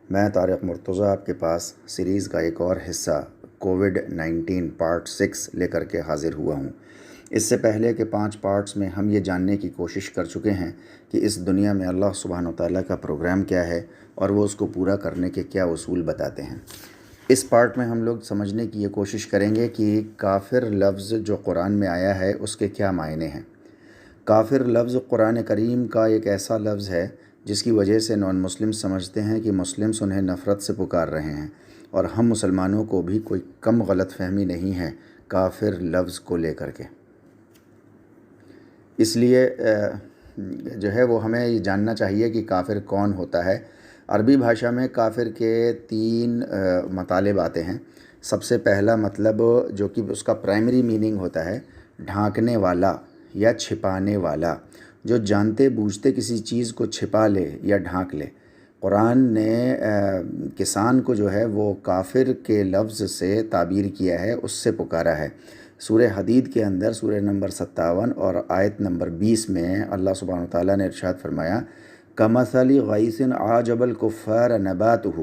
میں طارق مرتضی آپ کے پاس سیریز کا ایک اور حصہ کووڈ-19 پارٹ 6 لے کر کے حاضر ہوا ہوں۔ اس سے پہلے کہ 5 پارٹس میں ہم یہ جاننے کی کوشش کر چکے ہیں کہ اس دنیا میں اللہ سبحانہ وتعالیٰ کا پروگرام کیا ہے اور وہ اس کو پورا کرنے کے کیا اصول بتاتے ہیں۔ اس پارٹ میں ہم لوگ سمجھنے کی یہ کوشش کریں گے کہ کافر لفظ جو قرآن میں آیا ہے اس کے کیا معنی ہیں۔ کافر لفظ قرآن کریم کا ایک ایسا لفظ ہے جس کی وجہ سے نان مسلم سمجھتے ہیں کہ مسلمس انہیں نفرت سے پکار رہے ہیں، اور ہم مسلمانوں کو بھی کوئی کم غلط فہمی نہیں ہے کافر لفظ کو لے کر کے۔ اس لیے جو ہے وہ ہمیں یہ جاننا چاہیے کہ کافر کون ہوتا ہے۔ عربی بھاشا میں کافر کے 3 مطالب آتے ہیں۔ سب سے پہلا مطلب جو کہ اس کا پرائمری میننگ ہوتا ہے ڈھانکنے والا یا چھپانے والا، جو جانتے بوجھتے کسی چیز کو چھپا لے یا ڈھانک لے۔ قرآن نے کسان کو جو ہے وہ کافر کے لفظ سے تعبیر کیا ہے، اس سے پکارا ہے۔ سورہ حدید کے اندر سورہ نمبر 57 اور آیت نمبر 20 میں اللہ سبحانہ وتعالیٰ نے ارشاد فرمایا کمثل غیث اعجب الکفار نباتہ،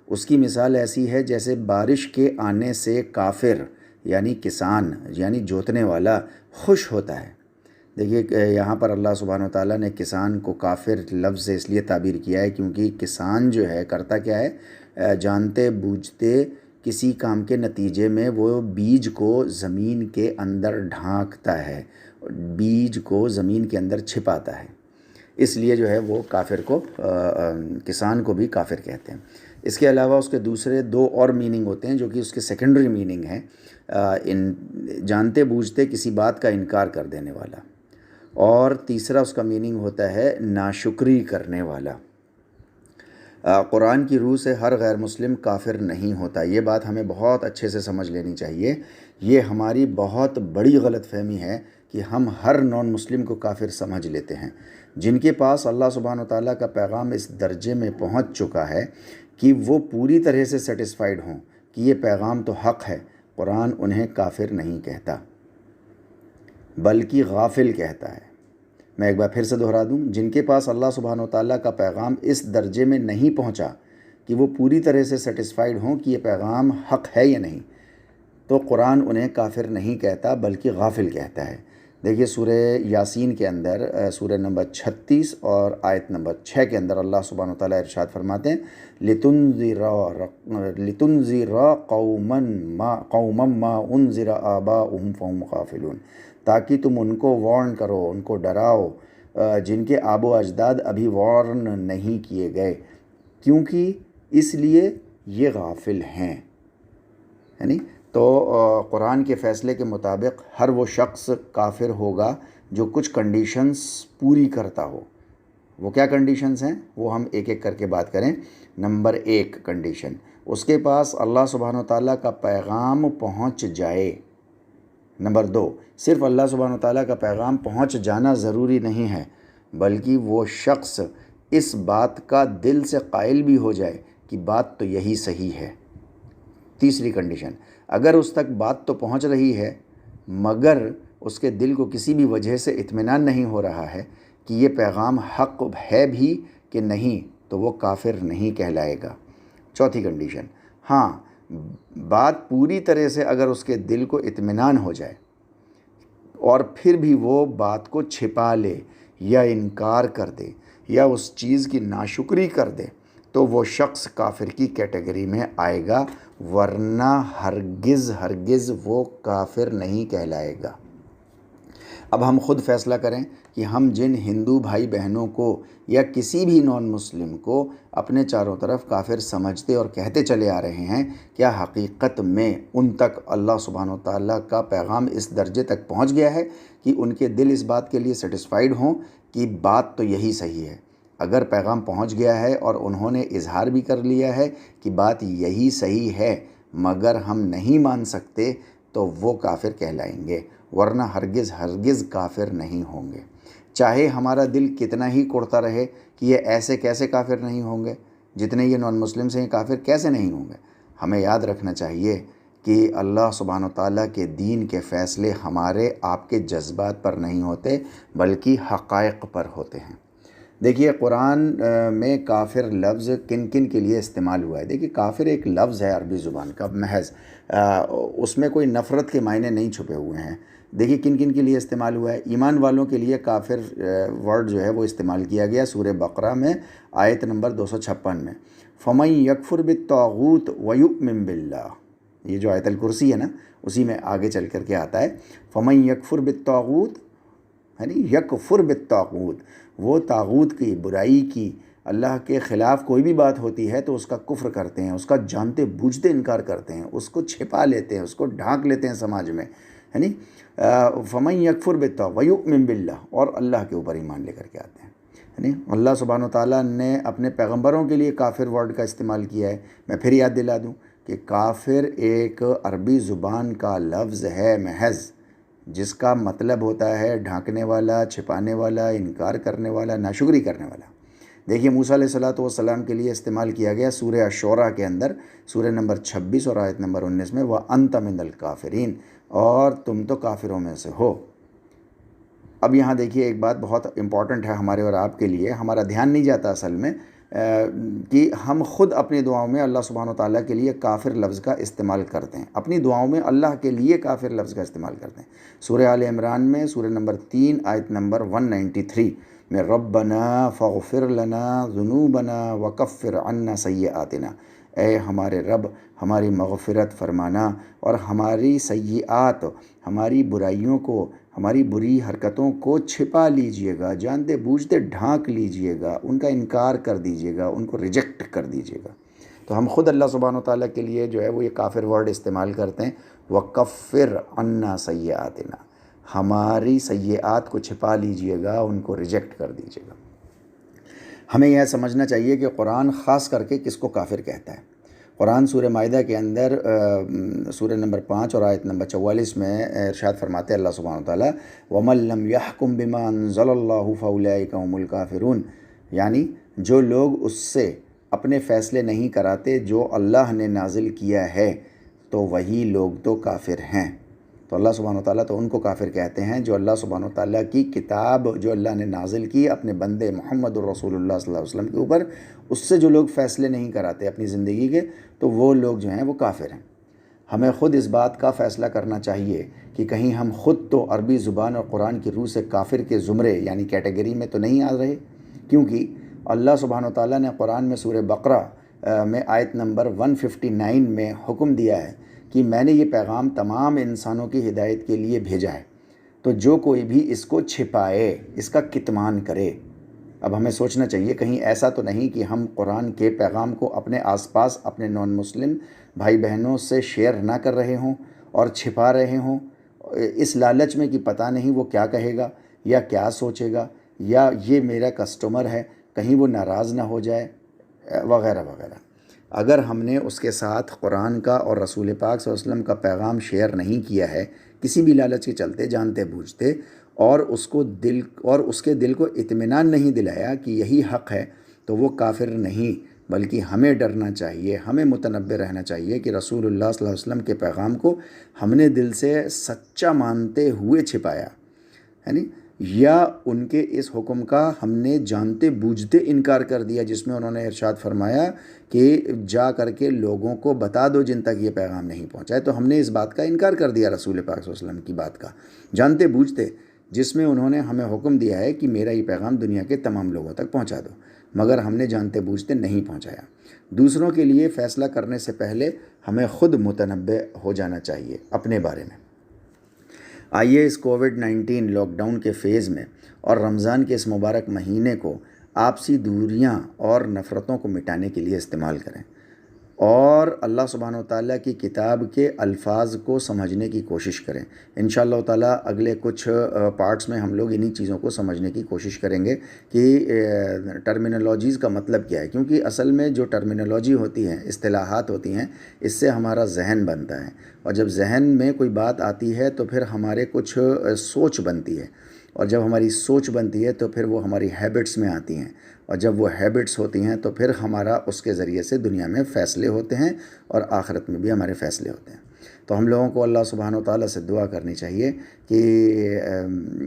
اس کی مثال ایسی ہے جیسے بارش کے آنے سے کافر یعنی کسان یعنی جوتنے والا خوش ہوتا ہے۔ دیکھیے یہاں پر اللہ سبحانہ وتعالیٰ نے کسان کو کافر لفظ سے اس لیے تعبیر کیا ہے کیونکہ کسان جو ہے کرتا کیا ہے، جانتے بوجھتے کسی کام کے نتیجے میں وہ بیج کو زمین کے اندر ڈھانکتا ہے، بیج کو زمین کے اندر چھپاتا ہے، اس لیے جو ہے وہ کافر کو کسان کو بھی کافر کہتے ہیں۔ اس کے علاوہ اس کے دوسرے 2 اور میننگ ہوتے ہیں جو کہ اس کے سیکنڈری میننگ ہیں، جانتے بوجھتے کسی بات کا انکار کر دینے والا، اور تیسرا اس کا میننگ ہوتا ہے ناشکری کرنے والا۔ قرآن کی روح سے ہر غیر مسلم کافر نہیں ہوتا، یہ بات ہمیں بہت اچھے سے سمجھ لینی چاہیے۔ یہ ہماری بہت بڑی غلط فہمی ہے کہ ہم ہر نان مسلم کو کافر سمجھ لیتے ہیں۔ جن کے پاس اللہ سبحانہ وتعالیٰ کا پیغام اس درجے میں پہنچ چکا ہے کہ وہ پوری طرح سے سیٹسفائیڈ ہوں کہ یہ پیغام تو حق ہے، قرآن انہیں کافر نہیں کہتا بلکہ غافل کہتا ہے۔ میں ایک بار پھر سے دہرا دوں، جن کے پاس اللہ سبحانہ وتعالیٰ کا پیغام اس درجے میں نہیں پہنچا کہ وہ پوری طرح سے سیٹسفائیڈ ہوں کہ یہ پیغام حق ہے یا نہیں، تو قرآن انہیں کافر نہیں کہتا بلکہ غافل کہتا ہے۔ دیکھیے سورہ یاسین کے اندر سورہ نمبر 36 اور آیت نمبر 6 کے اندر اللہ سبحانہ وتعالیٰ ارشاد فرماتے ہیں لِتُنذِرَ قَوْمًا مَا أُنذِرَ آبَاؤُهُمْ فَهُمْ غَافِلُونَ، تاکہ تم ان کو وارن کرو، ان کو ڈراؤ جن کے آب و اجداد ابھی وارن نہیں کیے گئے، کیونکہ اس لیے یہ غافل ہیں۔ یعنی تو قرآن کے فیصلے کے مطابق ہر وہ شخص کافر ہوگا جو کچھ کنڈیشنز پوری کرتا ہو۔ وہ کیا کنڈیشنز ہیں وہ ہم ایک ایک کر کے بات کریں۔ نمبر 1 کنڈیشن، اس کے پاس اللہ سبحانہ وتعالیٰ کا پیغام پہنچ جائے۔ نمبر 2، صرف اللہ سبحانہ وتعالیٰ کا پیغام پہنچ جانا ضروری نہیں ہے بلکہ وہ شخص اس بات کا دل سے قائل بھی ہو جائے کہ بات تو یہی صحیح ہے۔ تیسری کنڈیشن، اگر اس تک بات تو پہنچ رہی ہے مگر اس کے دل کو کسی بھی وجہ سے اطمینان نہیں ہو رہا ہے کہ یہ پیغام حق ہے بھی کہ نہیں، تو وہ کافر نہیں کہلائے گا۔ چوتھی کنڈیشن، ہاں بات پوری طرح سے اگر اس کے دل کو اطمینان ہو جائے اور پھر بھی وہ بات کو چھپا لے یا انکار کر دے یا اس چیز کی ناشکری کر دے، تو وہ شخص کافر کی کیٹیگری میں آئے گا، ورنہ ہرگز وہ کافر نہیں کہلائے گا۔ اب ہم خود فیصلہ کریں کہ ہم جن ہندو بھائی بہنوں کو یا کسی بھی نان مسلم کو اپنے چاروں طرف کافر سمجھتے اور کہتے چلے آ رہے ہیں، کیا حقیقت میں ان تک اللہ سبحانہ وتعالیٰ کا پیغام اس درجے تک پہنچ گیا ہے کہ ان کے دل اس بات کے لیے سیٹسفائیڈ ہوں کہ بات تو یہی صحیح ہے؟ اگر پیغام پہنچ گیا ہے اور انہوں نے اظہار بھی کر لیا ہے کہ بات یہی صحیح ہے مگر ہم نہیں مان سکتے، تو وہ کافر کہلائیں گے، ورنہ ہرگز کافر نہیں ہوں گے۔ چاہے ہمارا دل کتنا ہی کڑتا رہے کہ یہ ایسے کیسے کافر نہیں ہوں گے، جتنے یہ نان مسلم سے کافر کیسے نہیں ہوں گے۔ ہمیں یاد رکھنا چاہیے کہ اللہ سبحانہ وتعالیٰ کے دین کے فیصلے ہمارے آپ کے جذبات پر نہیں ہوتے بلکہ حقائق پر ہوتے ہیں۔ دیکھیے قرآن میں کافر لفظ کن کن کے لیے استعمال ہوا ہے. دیکھیے کافر ایک لفظ ہے عربی زبان کا محض، اس میں کوئی نفرت کے معنی نہیں چھپے ہوئے ہیں. دیکھیے کن کن کے لیے استعمال ہوا ہے. ایمان والوں کے لیے کافر ورڈ جو ہے وہ استعمال کیا گیا سورہ بقرہ میں آیت نمبر 256 میں. فَمَن يَكْفُرْ بِالطَّاغُوتِ وَيُؤْمِن بِاللَّهِ، یہ جو آیت الکرسی ہے نا اسی میں آگے چل کر کے آتا ہے فَمَن يَكْفُرْ بِالطَّاغُوتِ، یعنی یکفر بالطاغوت، وہ طاغوت کی برائی کی اللہ کے خلاف کوئی بھی بات ہوتی ہے تو اس کا کفر کرتے ہیں، اس کا جانتے بوجھتے انکار کرتے ہیں، اس کو چھپا لیتے ہیں، اس کو ڈھانک لیتے ہیں سماج میں، یعنی فَمَن يَكْفُرْ بِالطَّاغُوتِ وَيُؤْمِن بِاللَّهِ، اور اللہ کے اوپر ایمان لے کر کے آتے ہیں. یعنی اللہ سبحانہ و تعالیٰ نے اپنے پیغمبروں کے لیے کافر ورڈ کا استعمال کیا ہے. میں پھر یاد دلا دوں کہ کافر ایک عربی زبان کا لفظ ہے محض، جس کا مطلب ہوتا ہے ڈھانکنے والا، چھپانے والا، انکار کرنے والا، ناشکری کرنے والا. دیکھیے موسیٰ علیہ السلام کے لیے استعمال کیا گیا سورہ الشعراء کے اندر، سورہ نمبر 26 اور آیت نمبر 19 میں وَأَنْتَ مِنَ الْكَافِرِينَ، اور تم تو کافروں میں سے ہو. اب یہاں دیکھیے ایک بات بہت امپورٹنٹ ہے ہمارے اور آپ کے لیے، ہمارا دھیان نہیں جاتا اصل میں کہ ہم خود اپنی دعاؤں میں اللہ سبحانہ و تعالیٰ کے لیے کافر لفظ کا استعمال کرتے ہیں. اپنی دعاؤں میں اللہ کے لیے کافر لفظ کا استعمال کرتے ہیں. سورہ آل عمران میں سورہ نمبر 3 آیت نمبر 193 میں ربنا فاغفر لنا ذنوبنا وکفر عنا سیئاتنا، اے ہمارے رب ہماری مغفرت فرمانا اور ہماری سیئات، ہماری برائیوں کو، ہماری بری حرکتوں کو چھپا لیجئے گا، جانتے بوجھتے ڈھانک لیجئے گا، ان کا انکار کر دیجئے گا، ان کو ریجیکٹ کر دیجئے گا. تو ہم خود اللہ سبحانہ و تعالیٰ کے لیے جو ہے وہ یہ کافر ورڈ استعمال کرتے ہیں وَكَفِّرْ عَنَّا سَيِّئَاتِنَا، ہماری سیئات کو چھپا لیجئے گا، ان کو ریجیکٹ کر دیجئے گا. ہمیں یہ سمجھنا چاہیے کہ قرآن خاص کر کے کس کو کافر کہتا ہے. قرآن سورہ مائدہ کے اندر سورہ نمبر 5 اور آیت نمبر 44 میں ارشاد فرماتے ہیں اللہ سبحانہ وتعالیٰ وَمَن لَّمْ يَحْكُم بِمَا أَنزَلَ اللَّهُ فَأُولَٰئِكَ هُمُ الْكَافِرُونَ، یعنی جو لوگ اس سے اپنے فیصلے نہیں کراتے جو اللہ نے نازل کیا ہے تو وہی لوگ تو کافر ہیں. تو اللہ سبحانہ وتعالیٰ تو ان کو کافر کہتے ہیں جو اللہ سبحانہ وتعالیٰ کی کتاب جو اللہ نے نازل کی اپنے بندے محمد الرسول اللہ صلی اللہ علیہ وسلم کے اوپر، اس سے جو لوگ فیصلے نہیں کراتے اپنی زندگی کے، تو وہ لوگ جو ہیں وہ کافر ہیں. ہمیں خود اس بات کا فیصلہ کرنا چاہیے کہ کہیں ہم خود تو عربی زبان اور قرآن کی روح سے کافر کے زمرے یعنی کیٹیگری میں تو نہیں آ رہے، کیونکہ اللہ سبحانہ وتعالیٰ نے قرآن میں سورہ بقرہ میں آیت نمبر 159 میں حکم دیا ہے کہ میں نے یہ پیغام تمام انسانوں کی ہدایت کے لیے بھیجا ہے، تو جو کوئی بھی اس کو چھپائے، اس کا کتمان کرے. اب ہمیں سوچنا چاہیے کہیں ایسا تو نہیں کہ ہم قرآن کے پیغام کو اپنے آس پاس اپنے نان مسلم بھائی بہنوں سے شیئر نہ کر رہے ہوں اور چھپا رہے ہوں اس لالچ میں کہ پتہ نہیں وہ کیا کہے گا یا کیا سوچے گا، یا یہ میرا کسٹمر ہے کہیں وہ ناراض نہ ہو جائے، وغیرہ وغیرہ. اگر ہم نے اس کے ساتھ قرآن کا اور رسول پاک صلی اللہ علیہ وسلم کا پیغام شیئر نہیں کیا ہے کسی بھی لالچ کے چلتے جانتے بوجھتے، اور اس کے دل کو اطمینان نہیں دلایا کہ یہی حق ہے، تو وہ کافر نہیں، بلکہ ہمیں ڈرنا چاہیے، ہمیں متنبہ رہنا چاہیے کہ رسول اللہ صلی اللہ علیہ وسلم کے پیغام کو ہم نے دل سے سچا مانتے ہوئے چھپایا، یعنی یا ان کے اس حکم کا ہم نے جانتے بوجھتے انکار کر دیا جس میں انہوں نے ارشاد فرمایا کہ جا کر کے لوگوں کو بتا دو جن تک یہ پیغام نہیں پہنچا ہے. تو ہم نے اس بات کا انکار کر دیا رسول پاک صلی اللہ علیہ وسلم کی بات کا جانتے بوجھتے، جس میں انہوں نے ہمیں حکم دیا ہے کہ میرا یہ پیغام دنیا کے تمام لوگوں تک پہنچا دو، مگر ہم نے جانتے بوجھتے نہیں پہنچایا. دوسروں کے لیے فیصلہ کرنے سے پہلے ہمیں خود متنبہ ہو جانا چاہیے اپنے بارے میں. آئیے اس کووڈ-19 لاک ڈاؤن کے فیز میں اور رمضان کے اس مبارک مہینے کو آپسی دوریاں اور نفرتوں کو مٹانے کے لیے استعمال کریں اور اللہ سبحانہ و تعالیٰ کی کتاب کے الفاظ کو سمجھنے کی کوشش کریں. انشاءاللہ تعالیٰ اگلے کچھ پارٹس میں ہم لوگ انہی چیزوں کو سمجھنے کی کوشش کریں گے کہ ٹرمینالوجیز کا مطلب کیا ہے، کیونکہ اصل میں جو ٹرمینالوجی ہوتی ہیں، اصطلاحات ہوتی ہیں، اس سے ہمارا ذہن بنتا ہے، اور جب ذہن میں کوئی بات آتی ہے تو پھر ہمارے کچھ سوچ بنتی ہے، اور جب ہماری سوچ بنتی ہے تو پھر وہ ہماری ہیبٹس میں آتی ہیں، اور جب وہ ہیبٹس ہوتی ہیں تو پھر ہمارا اس کے ذریعے سے دنیا میں فیصلے ہوتے ہیں اور آخرت میں بھی ہمارے فیصلے ہوتے ہیں. تو ہم لوگوں کو اللہ سبحانہ و تعالیٰ سے دعا کرنی چاہیے کہ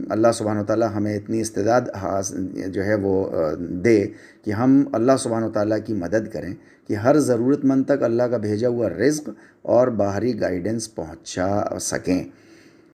اللہ سبحانہ و تعالیٰ ہمیں اتنی استعداد جو ہے وہ دے کہ ہم اللہ سبحانہ و تعالیٰ کی مدد کریں کہ ہر ضرورت مند تک اللہ کا بھیجا ہوا رزق اور باہری گائیڈنس پہنچا سکیں.